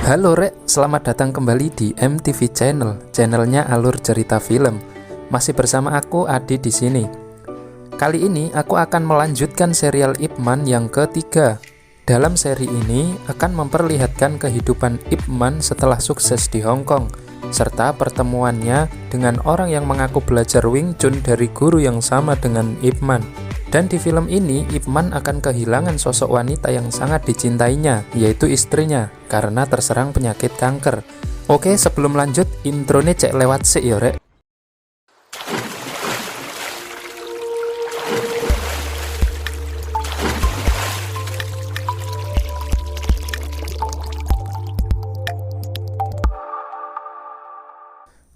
Halo Rek, selamat datang kembali di MTV Channel, channelnya alur cerita film. Masih bersama aku Adi di sini. Kali ini aku akan melanjutkan serial Ip Man yang ketiga. Dalam seri ini akan memperlihatkan kehidupan Ip Man setelah sukses di Hong Kong, serta pertemuannya dengan orang yang mengaku belajar Wing Chun dari guru yang sama dengan Ip Man. Dan di film ini, Ip Man akan kehilangan sosok wanita yang sangat dicintainya, yaitu istrinya, karena terserang penyakit kanker. Oke, sebelum lanjut, intronya cek lewat sih ya, Rek.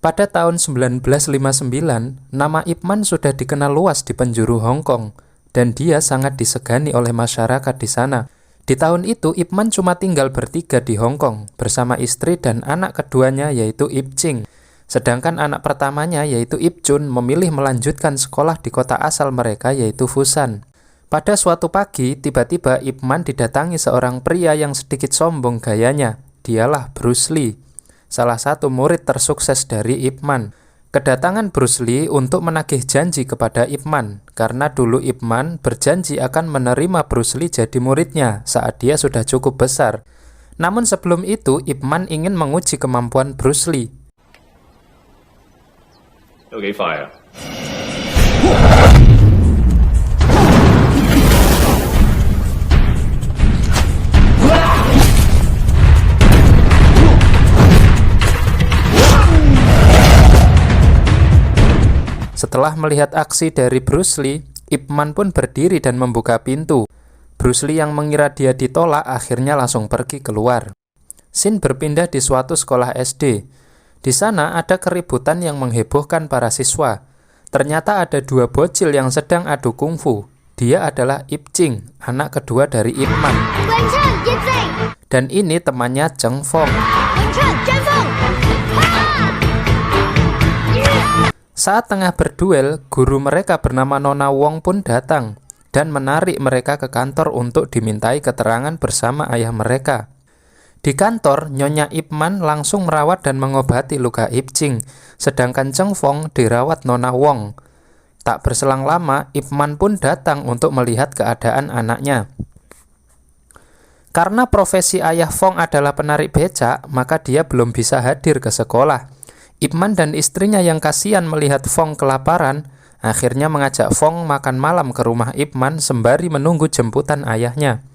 Pada tahun 1959, nama Ip Man sudah dikenal luas di penjuru Hong Kong, dan dia sangat disegani oleh masyarakat di sana. Di tahun itu, Ip Man cuma tinggal bertiga di Hong Kong, bersama istri dan anak keduanya yaitu Ip Ching. Sedangkan anak pertamanya yaitu Ip Chun memilih melanjutkan sekolah di kota asal mereka yaitu Fusan. Pada suatu pagi, tiba-tiba Ip Man didatangi seorang pria yang sedikit sombong gayanya. Dialah Bruce Lee, salah satu murid tersukses dari Ip Man. Kedatangan Bruce Lee untuk menagih janji kepada Ip Man, karena dulu Ip Man berjanji akan menerima Bruce Lee jadi muridnya saat dia sudah cukup besar. Namun sebelum itu, Ip Man ingin menguji kemampuan Bruce Lee. Okay, fire. Setelah melihat aksi dari Bruce Lee, Ip Man pun berdiri dan membuka pintu. Bruce Lee yang mengira dia ditolak akhirnya langsung pergi keluar. Scene berpindah di suatu sekolah SD. Di sana ada keributan yang menghebohkan para siswa. Ternyata ada dua bocil yang sedang adu kungfu. Dia adalah Ip Ching, anak kedua dari Ip Man. Dan ini temannya Cheng Fong. Saat tengah berduel, guru mereka bernama Nona Wong pun datang dan menarik mereka ke kantor untuk dimintai keterangan bersama ayah mereka. Di kantor, Nyonya Ip Man langsung merawat dan mengobati luka Ip Ching, sedangkan Cheng Fong dirawat Nona Wong. Tak berselang lama, Ip Man pun datang untuk melihat keadaan anaknya. Karena profesi ayah Fong adalah penarik becak, maka dia belum bisa hadir ke sekolah. Ip Man dan istrinya yang kasihan melihat Fong kelaparan, akhirnya mengajak Fong makan malam ke rumah Ip Man sembari menunggu jemputan ayahnya.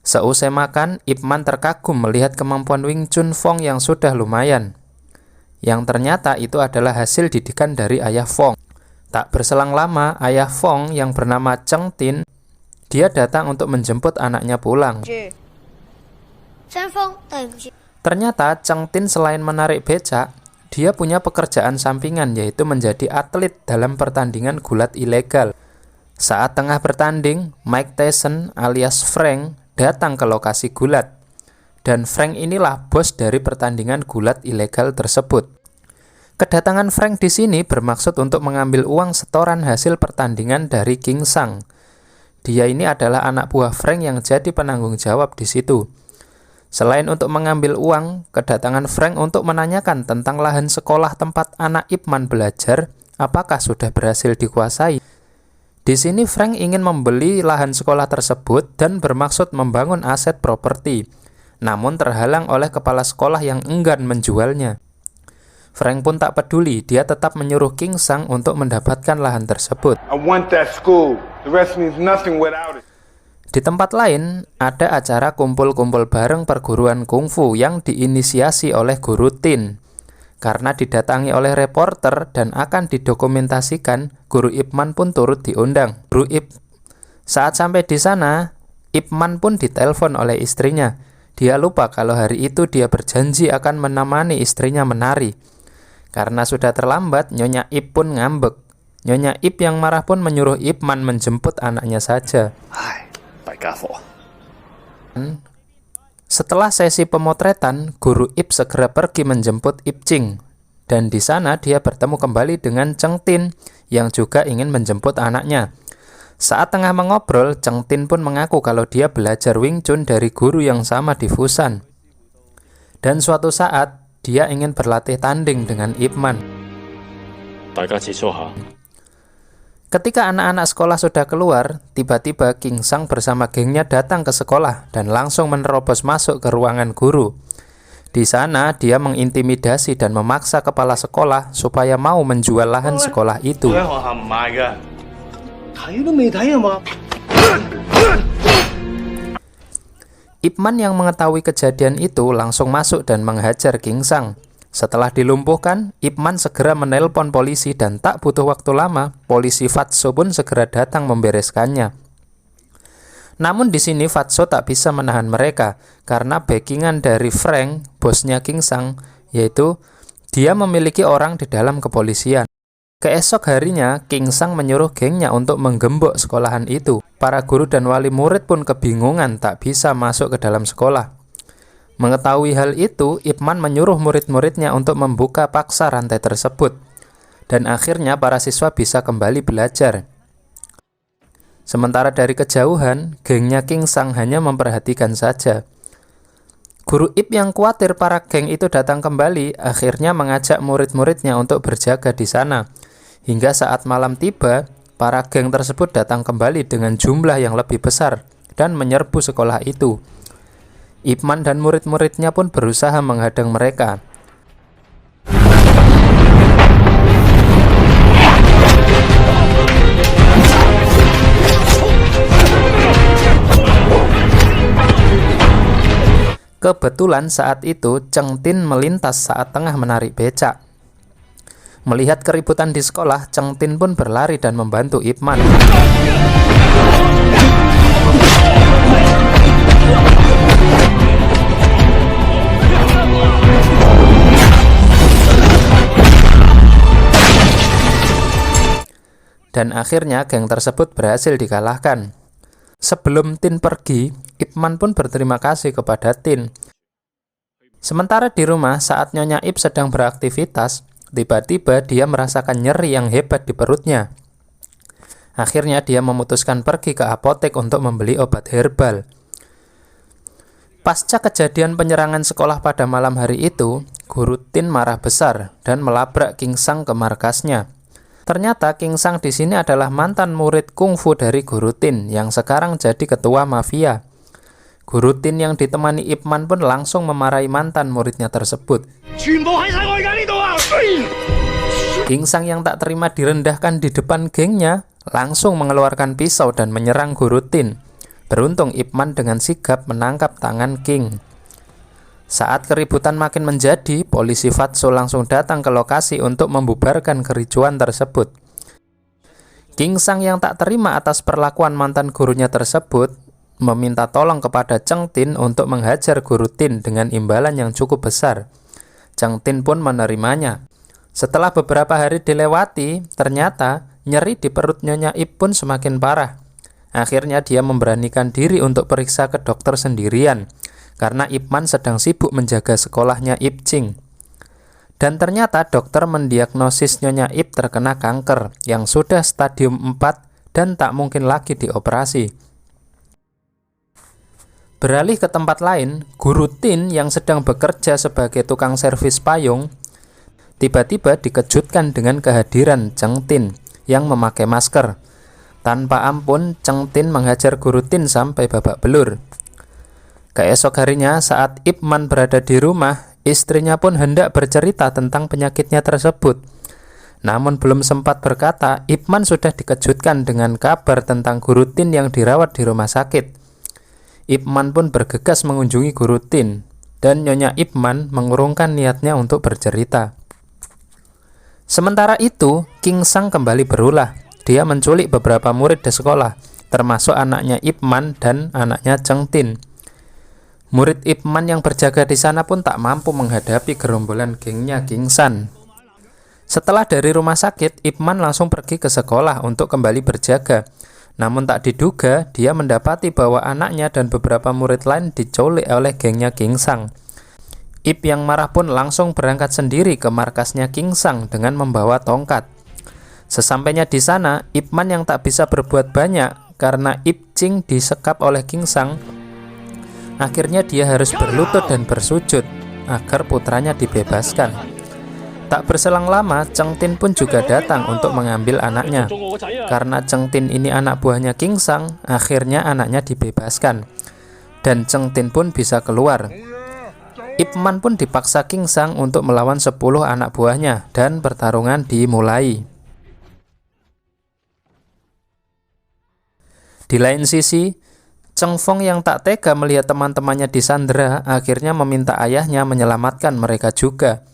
Seusai makan, Ip Man terkagum melihat kemampuan Wing Chun Fong yang sudah lumayan. Yang ternyata itu adalah hasil didikan dari ayah Fong. Tak berselang lama, ayah Fong yang bernama Cheng Tin, dia datang untuk menjemput anaknya pulang. Ternyata Cheng Tin selain menarik becak, dia punya pekerjaan sampingan yaitu menjadi atlet dalam pertandingan gulat ilegal. Saat tengah bertanding, Mike Tyson alias Frank datang ke lokasi gulat. Dan Frank inilah bos dari pertandingan gulat ilegal tersebut. Kedatangan Frank di sini bermaksud untuk mengambil uang setoran hasil pertandingan dari King Sang. Dia ini adalah anak buah Frank yang jadi penanggung jawab di situ. Selain untuk mengambil uang, kedatangan Frank untuk menanyakan tentang lahan sekolah tempat anak Ip Man belajar, apakah sudah berhasil dikuasai. Di sini Frank ingin membeli lahan sekolah tersebut dan bermaksud membangun aset properti, namun terhalang oleh kepala sekolah yang enggan menjualnya. Frank pun tak peduli, dia tetap menyuruh King Sang untuk mendapatkan lahan tersebut. I want that school. The rest means nothing without it. Di tempat lain, ada acara kumpul-kumpul bareng perguruan kungfu yang diinisiasi oleh Guru Tin. Karena didatangi oleh reporter dan akan didokumentasikan, Guru Ip Man pun turut diundang. Saat sampai di sana, Ip Man pun ditelepon oleh istrinya. Dia lupa kalau hari itu dia berjanji akan menemani istrinya menari. Karena sudah terlambat, Nyonya Ip pun ngambek. Nyonya Ip yang marah pun menyuruh Ip Man menjemput anaknya saja. Setelah sesi pemotretan, Guru Ip segera pergi menjemput Ip Ching. Dan di sana dia bertemu kembali dengan Cheng Tin yang juga ingin menjemput anaknya. Saat tengah mengobrol, Cheng Tin pun mengaku kalau dia belajar Wing Chun dari guru yang sama di Fusan. Dan suatu saat, dia ingin berlatih tanding dengan Ip Man. Ketika anak-anak sekolah sudah keluar, tiba-tiba King Sang bersama gengnya datang ke sekolah dan langsung menerobos masuk ke ruangan guru. Di sana, dia mengintimidasi dan memaksa kepala sekolah supaya mau menjual lahan sekolah itu. Ip Man yang mengetahui kejadian itu langsung masuk dan menghajar King Sang. Setelah dilumpuhkan, Ip Man segera menelpon polisi dan tak butuh waktu lama, polisi Fatso pun segera datang membereskannya. Namun di sini Fatso tak bisa menahan mereka karena backingan dari Frank, bosnya King Sang, yaitu dia memiliki orang di dalam kepolisian. Keesok harinya, King Sang menyuruh gengnya untuk menggembok sekolahan itu. Para guru dan wali murid pun kebingungan tak bisa masuk ke dalam sekolah. Mengetahui hal itu, Ip Man menyuruh murid-muridnya untuk membuka paksa rantai tersebut. Dan akhirnya para siswa bisa kembali belajar. Sementara dari kejauhan, gengnya King Sang hanya memperhatikan saja. Guru Ip yang khawatir para geng itu datang kembali, akhirnya mengajak murid-muridnya untuk berjaga di sana. Hingga saat malam tiba, para geng tersebut datang kembali dengan jumlah yang lebih besar dan menyerbu sekolah itu. Ip Man dan murid-muridnya pun berusaha menghadang mereka. Kebetulan saat itu Cheng Tin melintas saat tengah menarik becak. Melihat keributan di sekolah, Cheng Tin pun berlari dan membantu Ip Man. Dan akhirnya geng tersebut berhasil dikalahkan. Sebelum Tin pergi, Ip Man pun berterima kasih kepada Tin. Sementara di rumah, saat Nyonya Ip sedang beraktivitas, tiba-tiba dia merasakan nyeri yang hebat di perutnya. Akhirnya dia memutuskan pergi ke apotek untuk membeli obat herbal. Pasca kejadian penyerangan sekolah pada malam hari itu, Guru Tin marah besar dan melabrak King Sang ke markasnya. Ternyata King Sang di sini adalah mantan murid kungfu dari Guru Tin yang sekarang jadi ketua mafia. Guru Tin yang ditemani Ip Man pun langsung memarahi mantan muridnya tersebut. King Sang yang tak terima direndahkan di depan gengnya, langsung mengeluarkan pisau dan menyerang Guru Tin. Beruntung Ip Man dengan sigap menangkap tangan King. Saat keributan makin menjadi, polisi Fatso langsung datang ke lokasi untuk membubarkan kericuan tersebut. King Sang yang tak terima atas perlakuan mantan gurunya tersebut, meminta tolong kepada Cheng Tin untuk menghajar Guru Tin dengan imbalan yang cukup besar. Cheng Tin pun menerimanya. Setelah beberapa hari dilewati, ternyata nyeri di perut Nyonya Ip pun semakin parah. Akhirnya dia memberanikan diri untuk periksa ke dokter sendirian, karena Ip Man sedang sibuk menjaga sekolahnya Ip Ching. Dan ternyata dokter mendiagnosis Nyonya Ip terkena kanker yang sudah stadium 4 dan tak mungkin lagi dioperasi. Beralih ke tempat lain, Guru Tin yang sedang bekerja sebagai tukang servis payung, tiba-tiba dikejutkan dengan kehadiran Cheng Tin yang memakai masker. Tanpa ampun, Cheng Tin menghajar Guru Tin sampai babak belur. Keesok harinya saat Ip Man berada di rumah, istrinya pun hendak bercerita tentang penyakitnya tersebut. Namun belum sempat berkata, Ip Man sudah dikejutkan dengan kabar tentang Guru Tin yang dirawat di rumah sakit. Ip Man pun bergegas mengunjungi Guru Tin, dan Nyonya Ip Man mengurungkan niatnya untuk bercerita. Sementara itu, King Sang kembali berulah. Dia menculik beberapa murid di sekolah, termasuk anaknya Ip Man dan anaknya Cheng Tin. Murid Ip Man yang berjaga di sana pun tak mampu menghadapi gerombolan gengnya King San. Setelah dari rumah sakit, Ip Man langsung pergi ke sekolah untuk kembali berjaga. Namun tak diduga, dia mendapati bahwa anaknya dan beberapa murid lain diculik oleh gengnya King Sang. Ip yang marah pun langsung berangkat sendiri ke markasnya King Sang dengan membawa tongkat. Sesampainya di sana, Ip Man yang tak bisa berbuat banyak karena Ip Ching disekap oleh King Sang, akhirnya dia harus berlutut dan bersujud agar putranya dibebaskan. Tak berselang lama, Cheng Tin pun juga datang untuk mengambil anaknya. Karena Cheng Tin ini anak buahnya King Sang, akhirnya anaknya dibebaskan. Dan Cheng Tin pun bisa keluar. Ip Man pun dipaksa King Sang untuk melawan 10 anak buahnya dan pertarungan dimulai. Di lain sisi, Cheng Fong yang tak tega melihat teman-temannya disandera akhirnya meminta ayahnya menyelamatkan mereka juga.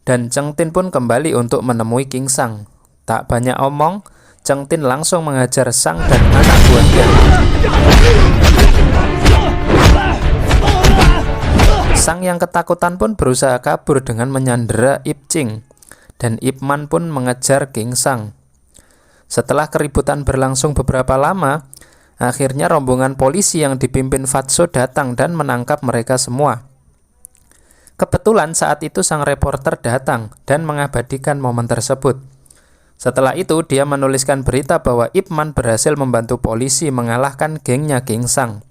Dan Cheng Tin pun kembali untuk menemui King Sang. Tak banyak omong, Cheng Tin langsung mengajar Sang dan anak buahnya. Sang yang ketakutan pun berusaha kabur dengan menyandera Ip Ching. Dan Ip Man pun mengejar King Sang. Setelah keributan berlangsung beberapa lama, akhirnya rombongan polisi yang dipimpin Fatso datang dan menangkap mereka semua. Kebetulan saat itu sang reporter datang dan mengabadikan momen tersebut. Setelah itu dia menuliskan berita bahwa Ip Man berhasil membantu polisi mengalahkan gengnya King Sang.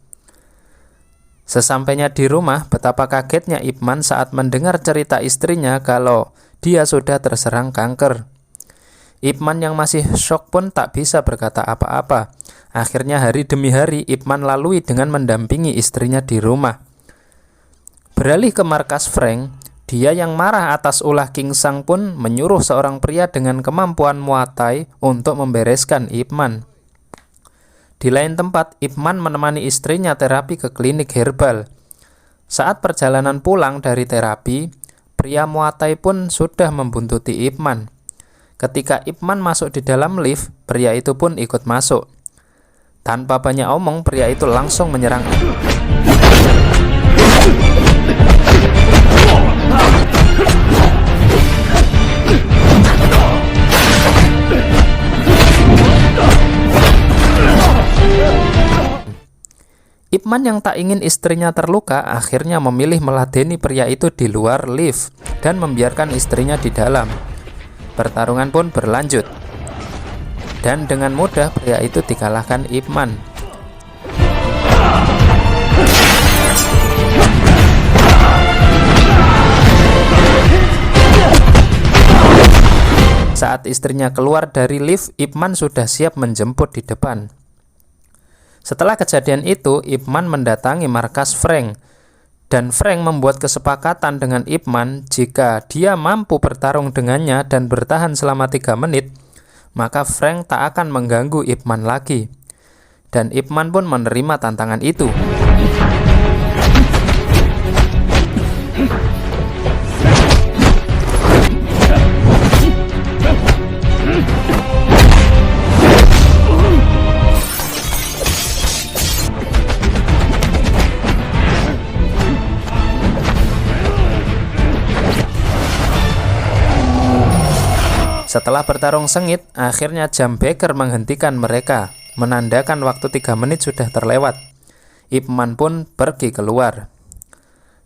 Sesampainya di rumah, betapa kagetnya Ip Man saat mendengar cerita istrinya kalau dia sudah terserang kanker. Ip Man yang masih syok pun tak bisa berkata apa-apa. Akhirnya hari demi hari Ip Man lalui dengan mendampingi istrinya di rumah. Beralih ke markas Frank, dia yang marah atas ulah King Sang pun menyuruh seorang pria dengan kemampuan Muay Thai untuk membereskan Ip Man. Di lain tempat, Ip Man menemani istrinya terapi ke klinik herbal. Saat perjalanan pulang dari terapi, pria Muay Thai pun sudah membuntuti Ip Man. Ketika Ip Man masuk di dalam lift, pria itu pun ikut masuk. Tanpa banyak omong, pria itu langsung menyerang Ip Man. Ip Man yang tak ingin istrinya terluka akhirnya memilih meladeni pria itu di luar lift dan membiarkan istrinya di dalam. Pertarungan pun berlanjut, dan dengan mudah pria itu dikalahkan Ip Man. Saat istrinya keluar dari lift, Ip Man sudah siap menjemput di depan. Setelah kejadian itu, Ip Man mendatangi markas Frank. Dan Frank membuat kesepakatan dengan Ip Man jika dia mampu bertarung dengannya dan bertahan selama 3 menit, maka Frank tak akan mengganggu Ip Man lagi. Dan Ip Man pun menerima tantangan itu. Setelah bertarung sengit, akhirnya jam beker menghentikan mereka, menandakan waktu 3 menit sudah terlewat. Ip Man pun pergi keluar.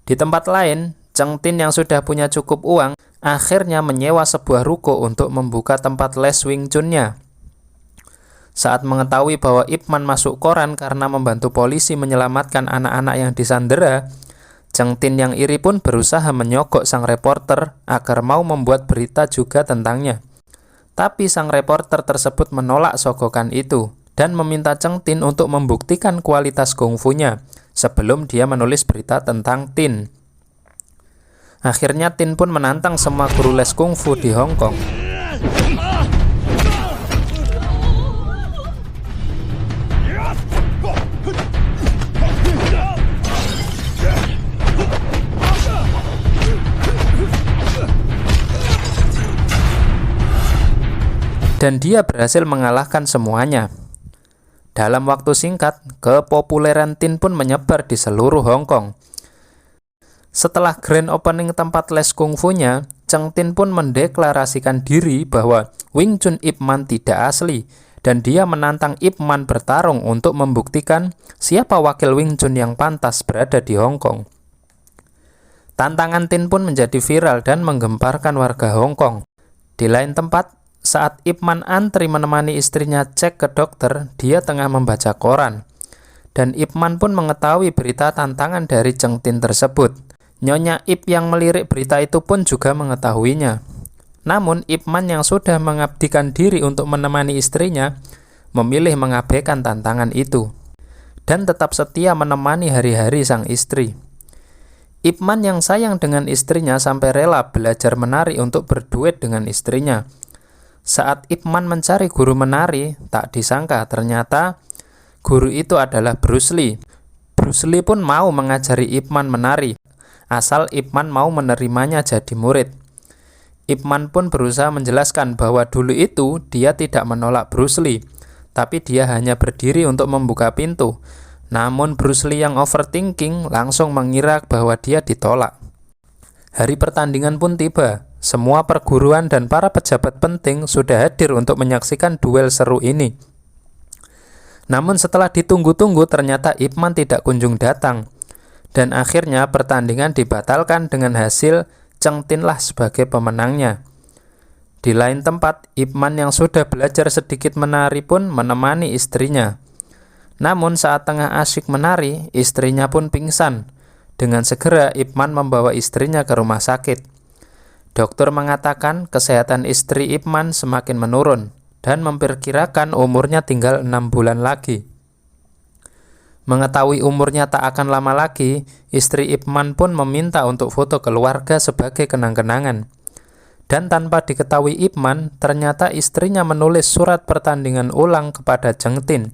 Di tempat lain, Cheng Tin yang sudah punya cukup uang, akhirnya menyewa sebuah ruko untuk membuka tempat les Wing Chun-nya. Saat mengetahui bahwa Ip Man masuk koran karena membantu polisi menyelamatkan anak-anak yang disandera, Cheng Tin yang iri pun berusaha menyogok sang reporter agar mau membuat berita juga tentangnya. Tapi sang reporter tersebut menolak sogokan itu dan meminta Cheng Tin untuk membuktikan kualitas kungfunya sebelum dia menulis berita tentang Tin. Akhirnya Tin pun menantang semua guru les kungfu di Hong Kong. Dan dia berhasil mengalahkan semuanya. Dalam waktu singkat, kepopuleran Tin pun menyebar di seluruh Hong Kong. Setelah grand opening tempat les kungfunya, Cheng Tin pun mendeklarasikan diri bahwa Wing Chun Ip Man tidak asli, dan dia menantang Ip Man bertarung untuk membuktikan siapa wakil Wing Chun yang pantas berada di Hong Kong. Tantangan Tin pun menjadi viral dan menggemparkan warga Hong Kong. Di lain tempat, Saat Ip Man antri menemani istrinya cek ke dokter, dia tengah membaca koran. Dan Ip Man pun mengetahui berita tantangan dari Cheng Tin tersebut. Nyonya Ip yang melirik berita itu pun juga mengetahuinya. Namun Ip Man yang sudah mengabdikan diri untuk menemani istrinya, memilih mengabaikan tantangan itu dan tetap setia menemani hari-hari sang istri. Ip Man yang sayang dengan istrinya sampai rela belajar menari untuk berduet dengan istrinya. Saat Ip Man mencari guru menari, tak disangka ternyata guru itu adalah Bruce Lee. Bruce Lee pun mau mengajari Ip Man menari, asal Ip Man mau menerimanya jadi murid. Ip Man pun berusaha menjelaskan bahwa dulu itu dia tidak menolak Bruce Lee, tapi dia hanya berdiri untuk membuka pintu. Namun Bruce Lee yang overthinking langsung mengira bahwa dia ditolak. Hari pertandingan pun tiba. Semua perguruan dan para pejabat penting sudah hadir untuk menyaksikan duel seru ini. Namun setelah ditunggu-tunggu ternyata Ip Man tidak kunjung datang. Dan akhirnya pertandingan dibatalkan dengan hasil Cheng Tin lah sebagai pemenangnya. Di lain tempat, Ip Man yang sudah belajar sedikit menari pun menemani istrinya. Namun saat tengah asyik menari, istrinya pun pingsan. Dengan segera Ip Man membawa istrinya ke rumah sakit. Dokter mengatakan kesehatan istri Ip Man semakin menurun dan memperkirakan umurnya tinggal 6 bulan lagi. Mengetahui umurnya tak akan lama lagi, istri Ip Man pun meminta untuk foto keluarga sebagai kenang-kenangan. Dan tanpa diketahui Ip Man, ternyata istrinya menulis surat pertandingan ulang kepada Cheng Tin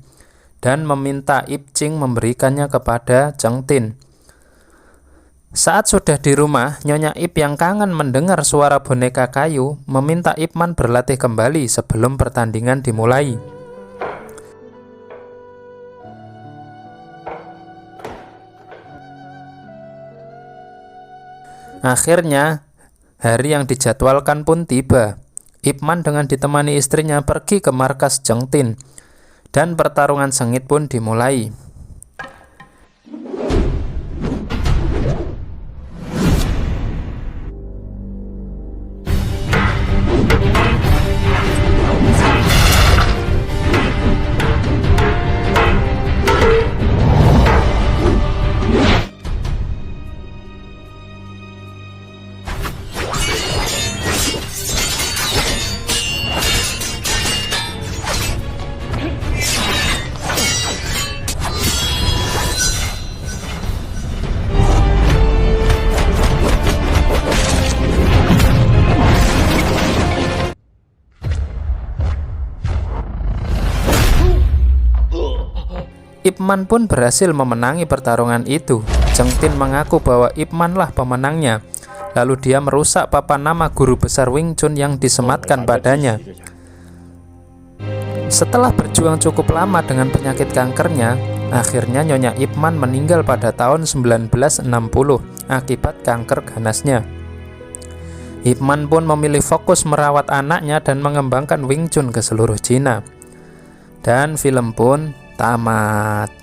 dan meminta Ip Ching memberikannya kepada Cheng Tin. Saat sudah di rumah, Nyonya Ip yang kangen mendengar suara boneka kayu meminta Ip Man berlatih kembali sebelum pertandingan dimulai. Akhirnya, hari yang dijadwalkan pun tiba. Ip Man dengan ditemani istrinya pergi ke markas Cheng Tin, dan pertarungan sengit pun dimulai. Ip Man pun berhasil memenangi pertarungan itu. Cheng Tin mengaku bahwa Ip Man lah pemenangnya. Lalu dia merusak papan nama guru besar Wing Chun yang disematkan padanya. Setelah berjuang cukup lama dengan penyakit kankernya, akhirnya Nyonya Ip Man meninggal pada tahun 1960 akibat kanker ganasnya. Ip Man pun memilih fokus merawat anaknya dan mengembangkan Wing Chun ke seluruh Cina. Dan film pun tamat.